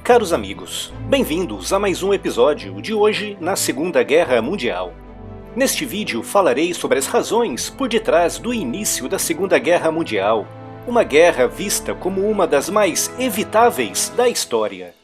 Caros amigos, bem-vindos a mais um episódio de hoje na Segunda Guerra Mundial. Neste vídeo falarei sobre as razões por detrás do início da Segunda Guerra Mundial, uma guerra vista como uma das mais evitáveis da história.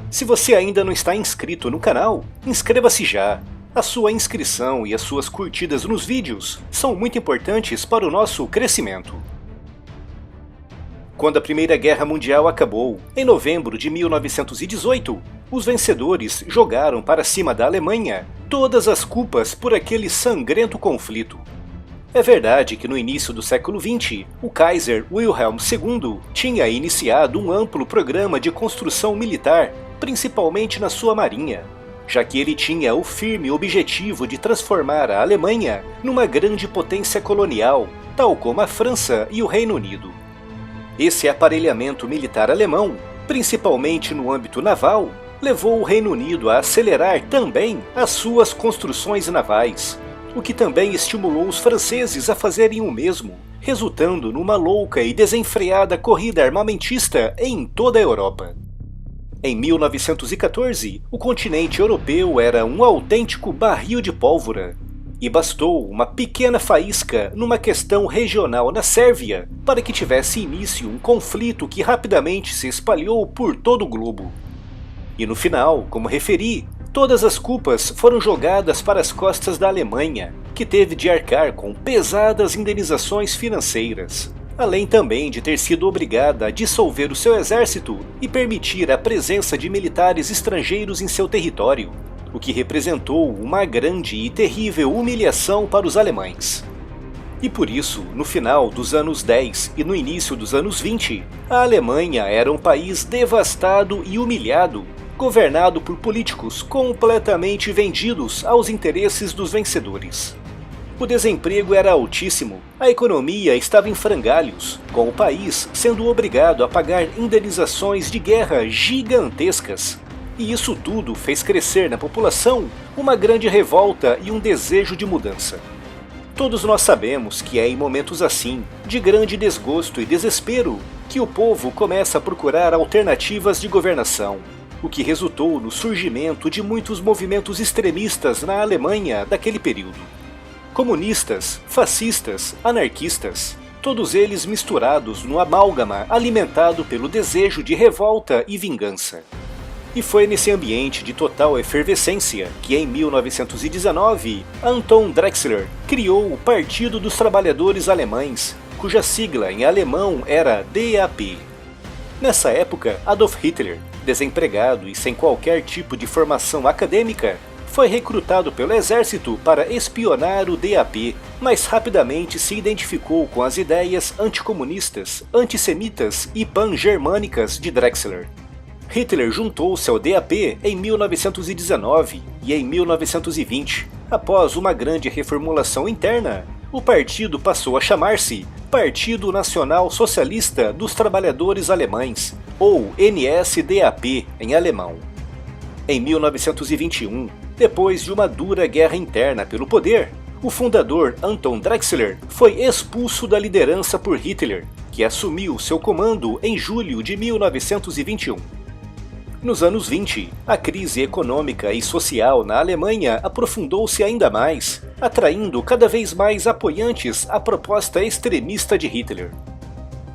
Se você ainda não está inscrito no canal, inscreva-se já. A sua inscrição e as suas curtidas nos vídeos são muito importantes para o nosso crescimento. Quando a Primeira Guerra Mundial acabou, em novembro de 1918, os vencedores jogaram para cima da Alemanha todas as culpas por aquele sangrento conflito. É verdade que no início do século XX, o Kaiser Wilhelm II tinha iniciado um amplo programa de construção militar, principalmente na sua marinha, já que ele tinha o firme objetivo de transformar a Alemanha numa grande potência colonial, tal como a França e o Reino Unido. Esse aparelhamento militar alemão, principalmente no âmbito naval, levou o Reino Unido a acelerar também as suas construções navais, o que também estimulou os franceses a fazerem o mesmo, resultando numa louca e desenfreada corrida armamentista em toda a Europa. Em 1914, o continente europeu era um autêntico barril de pólvora, e bastou uma pequena faísca numa questão regional na Sérvia para que tivesse início um conflito que rapidamente se espalhou por todo o globo. E no final, como referi, todas as culpas foram jogadas para as costas da Alemanha, que teve de arcar com pesadas indenizações financeiras, além também de ter sido obrigada a dissolver o seu exército e permitir a presença de militares estrangeiros em seu território, o que representou uma grande e terrível humilhação para os alemães. E por isso, no final dos anos 10 e no início dos anos 20, a Alemanha era um país devastado e humilhado, governado por políticos completamente vendidos aos interesses dos vencedores. O desemprego era altíssimo, a economia estava em frangalhos, com o país sendo obrigado a pagar indenizações de guerra gigantescas. E isso tudo fez crescer na população uma grande revolta e um desejo de mudança. Todos nós sabemos que é em momentos assim, de grande desgosto e desespero, que o povo começa a procurar alternativas de governação, o que resultou no surgimento de muitos movimentos extremistas na Alemanha daquele período. Comunistas, fascistas, anarquistas, todos eles misturados no amálgama alimentado pelo desejo de revolta e vingança. E foi nesse ambiente de total efervescência que em 1919, Anton Drexler criou o Partido dos Trabalhadores Alemães, cuja sigla em alemão era DAP. Nessa época, Adolf Hitler, desempregado e sem qualquer tipo de formação acadêmica, foi recrutado pelo exército para espionar o DAP, mas rapidamente se identificou com as ideias anticomunistas, antissemitas e pan-germânicas de Drexler. Hitler juntou-se ao DAP em 1919 e em 1920, após uma grande reformulação interna, o partido passou a chamar-se Partido Nacional Socialista dos Trabalhadores Alemães, ou NSDAP em alemão. Em 1921, depois de uma dura guerra interna pelo poder, o fundador Anton Drexler foi expulso da liderança por Hitler, que assumiu seu comando em julho de 1921. Nos anos 20, a crise econômica e social na Alemanha aprofundou-se ainda mais, atraindo cada vez mais apoiantes à proposta extremista de Hitler.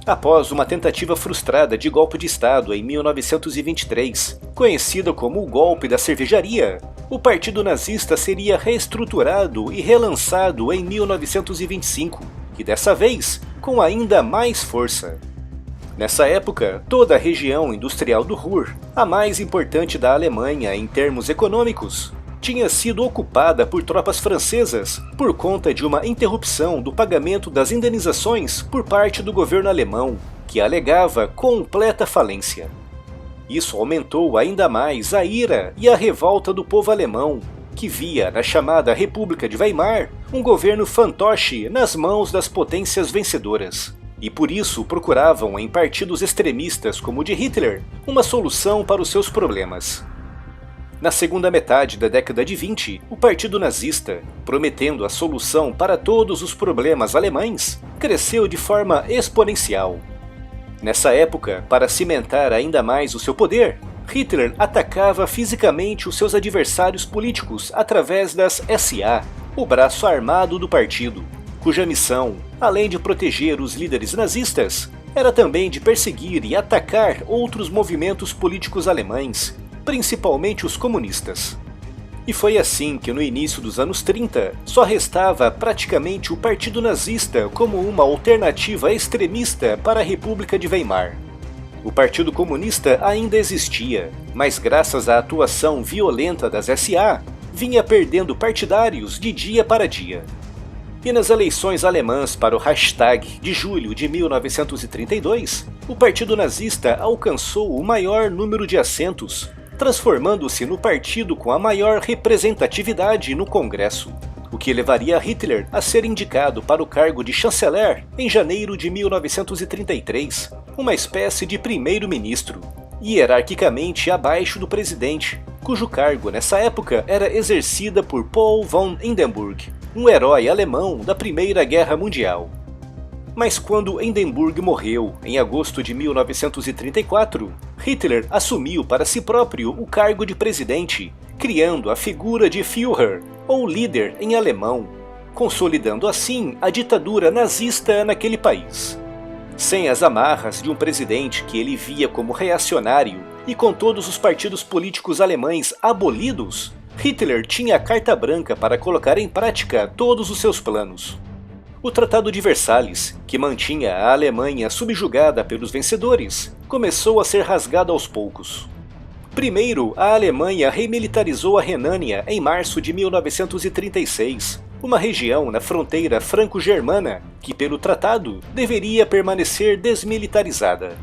Após uma tentativa frustrada de golpe de Estado em 1923, conhecida como o Golpe da Cervejaria, o Partido Nazista seria reestruturado e relançado em 1925, e dessa vez com ainda mais força. Nessa época, toda a região industrial do Ruhr, a mais importante da Alemanha em termos econômicos, tinha sido ocupada por tropas francesas por conta de uma interrupção do pagamento das indenizações por parte do governo alemão, que alegava completa falência. Isso aumentou ainda mais a ira e a revolta do povo alemão, que via na chamada República de Weimar um governo fantoche nas mãos das potências vencedoras. E por isso procuravam em partidos extremistas como o de Hitler uma solução para os seus problemas. Na segunda metade da década de 20, o Partido Nazista, prometendo a solução para todos os problemas alemães, cresceu de forma exponencial. Nessa época, para cimentar ainda mais o seu poder, Hitler atacava fisicamente os seus adversários políticos através das SA, o braço armado do partido, cuja missão, além de proteger os líderes nazistas, era também de perseguir e atacar outros movimentos políticos alemães, principalmente os comunistas. E foi assim que no início dos anos 30 só restava praticamente o Partido Nazista como uma alternativa extremista para a República de Weimar. O Partido Comunista ainda existia, mas graças à atuação violenta das SA, vinha perdendo partidários de dia para dia. E nas eleições alemãs para o Reichstag de julho de 1932, o Partido Nazista alcançou o maior número de assentos, transformando-se no partido com a maior representatividade no Congresso, o que levaria Hitler a ser indicado para o cargo de chanceler em janeiro de 1933, uma espécie de primeiro-ministro, hierarquicamente abaixo do presidente, cujo cargo nessa época era exercida por Paul von Hindenburg, um herói alemão da Primeira Guerra Mundial. Mas quando Hindenburg morreu em agosto de 1934, Hitler assumiu para si próprio o cargo de presidente, criando a figura de Führer, ou líder em alemão, consolidando assim a ditadura nazista naquele país. Sem as amarras de um presidente que ele via como reacionário e com todos os partidos políticos alemães abolidos, Hitler tinha a carta branca para colocar em prática todos os seus planos. O Tratado de Versalhes, que mantinha a Alemanha subjugada pelos vencedores, começou a ser rasgado aos poucos. Primeiro, a Alemanha remilitarizou a Renânia em março de 1936, uma região na fronteira franco-germana que, pelo tratado, deveria permanecer desmilitarizada.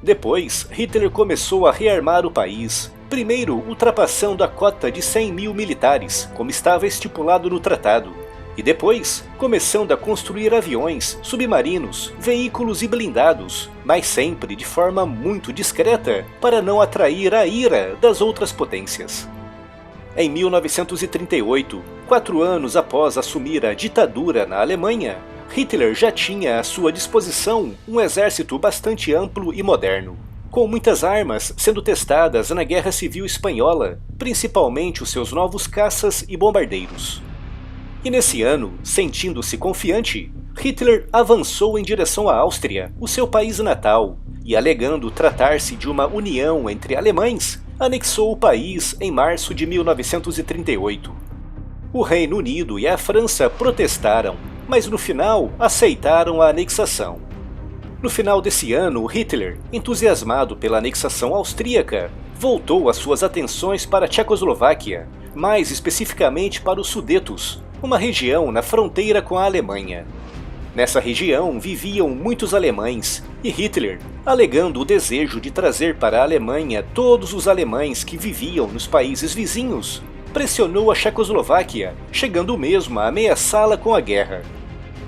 Depois, Hitler começou a rearmar o país, primeiro ultrapassando a cota de 100 mil militares, como estava estipulado no tratado, e depois começando a construir aviões, submarinos, veículos e blindados, mas sempre de forma muito discreta para não atrair a ira das outras potências. Em 1938, 4 anos após assumir a ditadura na Alemanha, Hitler já tinha à sua disposição um exército bastante amplo e moderno, com muitas armas sendo testadas na Guerra Civil Espanhola, principalmente os seus novos caças e bombardeiros. E nesse ano, sentindo-se confiante, Hitler avançou em direção à Áustria, o seu país natal, e alegando tratar-se de uma união entre alemães, anexou o país em março de 1938. O Reino Unido e a França protestaram, mas no final aceitaram a anexação. No final desse ano, Hitler, entusiasmado pela anexação austríaca, voltou as suas atenções para a Tchecoslováquia, mais especificamente para os Sudetos, uma região na fronteira com a Alemanha. Nessa região viviam muitos alemães, e Hitler, alegando o desejo de trazer para a Alemanha todos os alemães que viviam nos países vizinhos, pressionou a Tchecoslováquia, chegando mesmo a ameaçá-la com a guerra.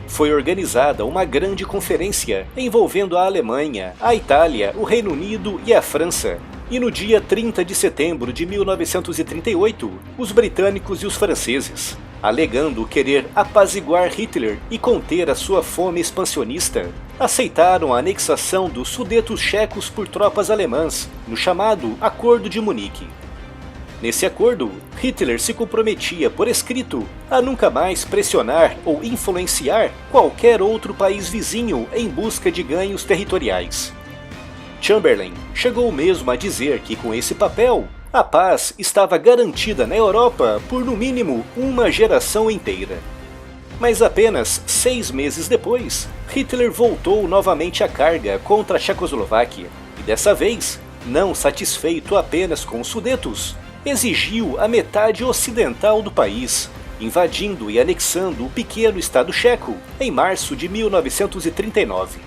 Foi organizada uma grande conferência envolvendo a Alemanha, a Itália, o Reino Unido e a França, e no dia 30 de setembro de 1938, os britânicos e os franceses, alegando querer apaziguar Hitler e conter a sua fome expansionista, aceitaram a anexação dos Sudetos checos por tropas alemãs, no chamado Acordo de Munique. Nesse acordo, Hitler se comprometia por escrito a nunca mais pressionar ou influenciar qualquer outro país vizinho em busca de ganhos territoriais. Chamberlain chegou mesmo a dizer que com esse papel, a paz estava garantida na Europa por no mínimo uma geração inteira. Mas apenas 6 meses depois, Hitler voltou novamente à carga contra a Tchecoslováquia e dessa vez, não satisfeito apenas com os Sudetos, exigiu a metade ocidental do país, invadindo e anexando o pequeno Estado checo em março de 1939.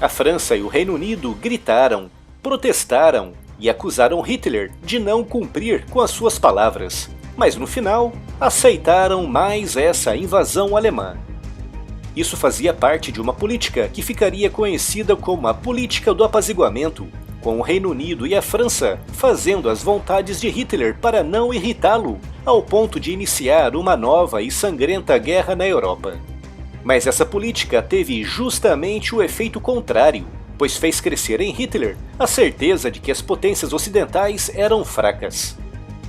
A França e o Reino Unido gritaram, protestaram e acusaram Hitler de não cumprir com as suas palavras, mas no final aceitaram mais essa invasão alemã. Isso fazia parte de uma política que ficaria conhecida como a política do apaziguamento, com o Reino Unido e a França fazendo as vontades de Hitler para não irritá-lo, ao ponto de iniciar uma nova e sangrenta guerra na Europa. Mas essa política teve justamente o efeito contrário, pois fez crescer em Hitler a certeza de que as potências ocidentais eram fracas.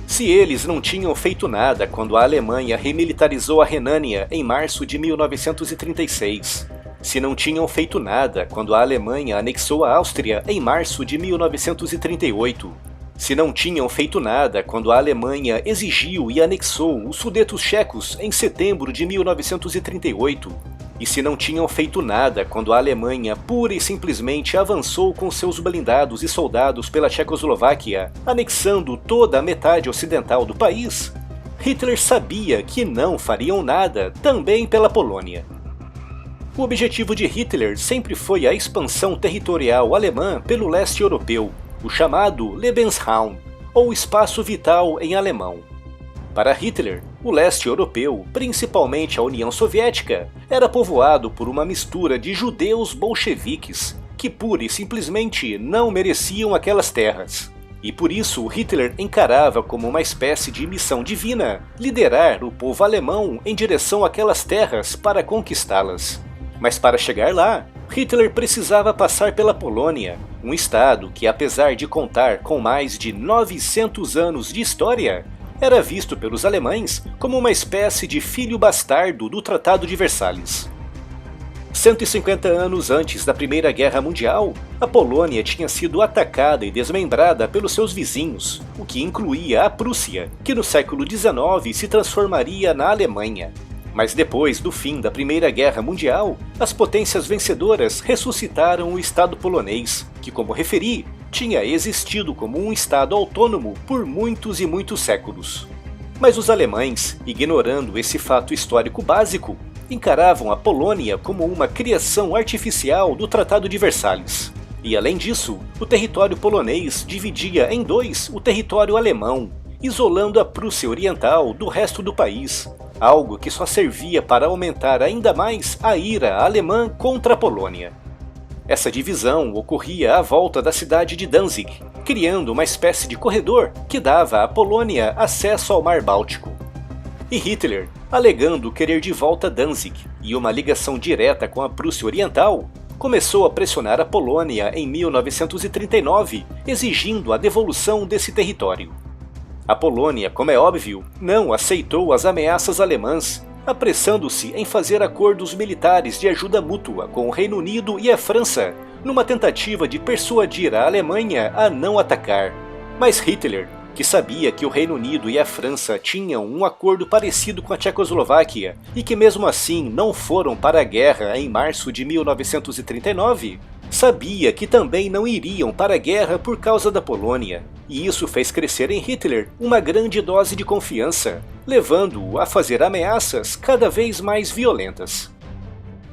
Se eles não tinham feito nada quando a Alemanha remilitarizou a Renânia em março de 1936, se não tinham feito nada quando a Alemanha anexou a Áustria em março de 1938, se não tinham feito nada quando a Alemanha exigiu e anexou os Sudetos Checos em setembro de 1938, e se não tinham feito nada quando a Alemanha pura e simplesmente avançou com seus blindados e soldados pela Tchecoslováquia, anexando toda a metade ocidental do país, Hitler sabia que não fariam nada também pela Polônia. O objetivo de Hitler sempre foi a expansão territorial alemã pelo leste europeu, o chamado Lebensraum, ou espaço vital em alemão. Para Hitler, o leste europeu, principalmente a União Soviética, era povoado por uma mistura de judeus bolcheviques, que pura e simplesmente não mereciam aquelas terras. E por isso Hitler encarava como uma espécie de missão divina liderar o povo alemão em direção àquelas terras para conquistá-las. Mas para chegar lá, Hitler precisava passar pela Polônia, um estado que, apesar de contar com mais de 900 anos de história, era visto pelos alemães como uma espécie de filho bastardo do Tratado de Versalhes. 150 anos antes da Primeira Guerra Mundial, a Polônia tinha sido atacada e desmembrada pelos seus vizinhos, o que incluía a Prússia, que no século XIX se transformaria na Alemanha. Mas depois do fim da Primeira Guerra Mundial, as potências vencedoras ressuscitaram o Estado polonês, que, como referi, tinha existido como um Estado autônomo por muitos e muitos séculos. Mas os alemães, ignorando esse fato histórico básico, encaravam a Polônia como uma criação artificial do Tratado de Versalhes. E além disso, o território polonês dividia em dois o território alemão, isolando a Prússia Oriental do resto do país, algo que só servia para aumentar ainda mais a ira alemã contra a Polônia. Essa divisão ocorria à volta da cidade de Danzig, criando uma espécie de corredor que dava à Polônia acesso ao Mar Báltico. E Hitler, alegando querer de volta Danzig e uma ligação direta com a Prússia Oriental, começou a pressionar a Polônia em 1939, exigindo a devolução desse território. A Polônia, como é óbvio, não aceitou as ameaças alemãs, apressando-se em fazer acordos militares de ajuda mútua com o Reino Unido e a França, numa tentativa de persuadir a Alemanha a não atacar. Mas Hitler, que sabia que o Reino Unido e a França tinham um acordo parecido com a Tchecoslováquia e que mesmo assim não foram para a guerra em março de 1939, sabia que também não iriam para a guerra por causa da Polônia, e isso fez crescer em Hitler uma grande dose de confiança, levando-o a fazer ameaças cada vez mais violentas.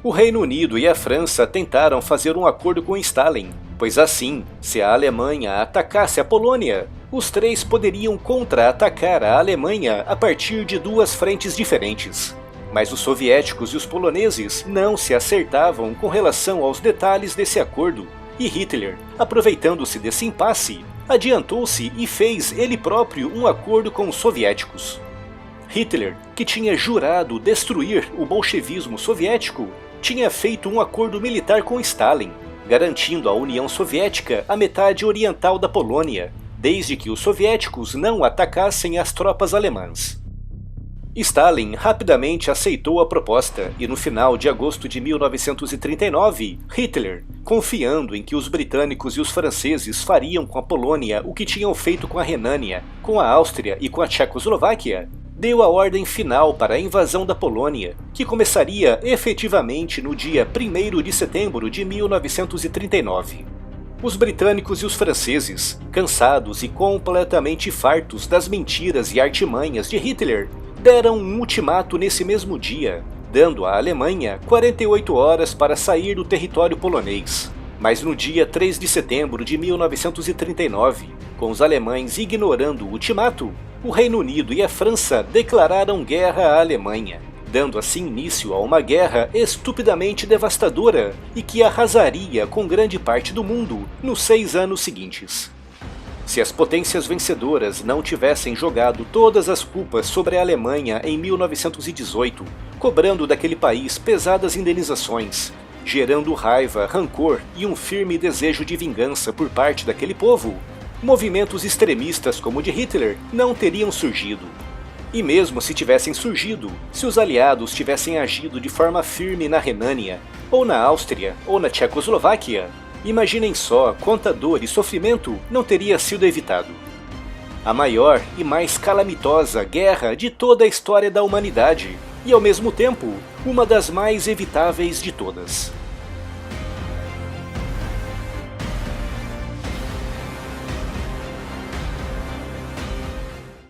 O Reino Unido e a França tentaram fazer um acordo com Stalin, pois assim, se a Alemanha atacasse a Polônia, os três poderiam contra-atacar a Alemanha a partir de duas frentes diferentes. Mas os soviéticos e os poloneses não se acertavam com relação aos detalhes desse acordo, e Hitler, aproveitando-se desse impasse, adiantou-se e fez ele próprio um acordo com os soviéticos. Hitler, que tinha jurado destruir o bolchevismo soviético, tinha feito um acordo militar com Stalin, garantindo à União Soviética a metade oriental da Polônia, desde que os soviéticos não atacassem as tropas alemãs. Stalin rapidamente aceitou a proposta e no final de agosto de 1939, Hitler, confiando em que os britânicos e os franceses fariam com a Polônia o que tinham feito com a Renânia, com a Áustria e com a Tchecoslováquia, deu a ordem final para a invasão da Polônia, que começaria efetivamente no dia 1º de setembro de 1939. Os britânicos e os franceses, cansados e completamente fartos das mentiras e artimanhas de Hitler, deram um ultimato nesse mesmo dia, dando à Alemanha 48 horas para sair do território polonês. Mas no dia 3 de setembro de 1939, com os alemães ignorando o ultimato, o Reino Unido e a França declararam guerra à Alemanha, dando assim início a uma guerra estupidamente devastadora e que arrasaria com grande parte do mundo nos 6 anos seguintes. Se as potências vencedoras não tivessem jogado todas as culpas sobre a Alemanha em 1918, cobrando daquele país pesadas indenizações, gerando raiva, rancor e um firme desejo de vingança por parte daquele povo, movimentos extremistas como o de Hitler não teriam surgido. E mesmo se tivessem surgido, se os aliados tivessem agido de forma firme na Renânia, ou na Áustria, ou na Tchecoslováquia, imaginem só quanta dor e sofrimento não teria sido evitado. A maior e mais calamitosa guerra de toda a história da humanidade, e ao mesmo tempo, uma das mais evitáveis de todas.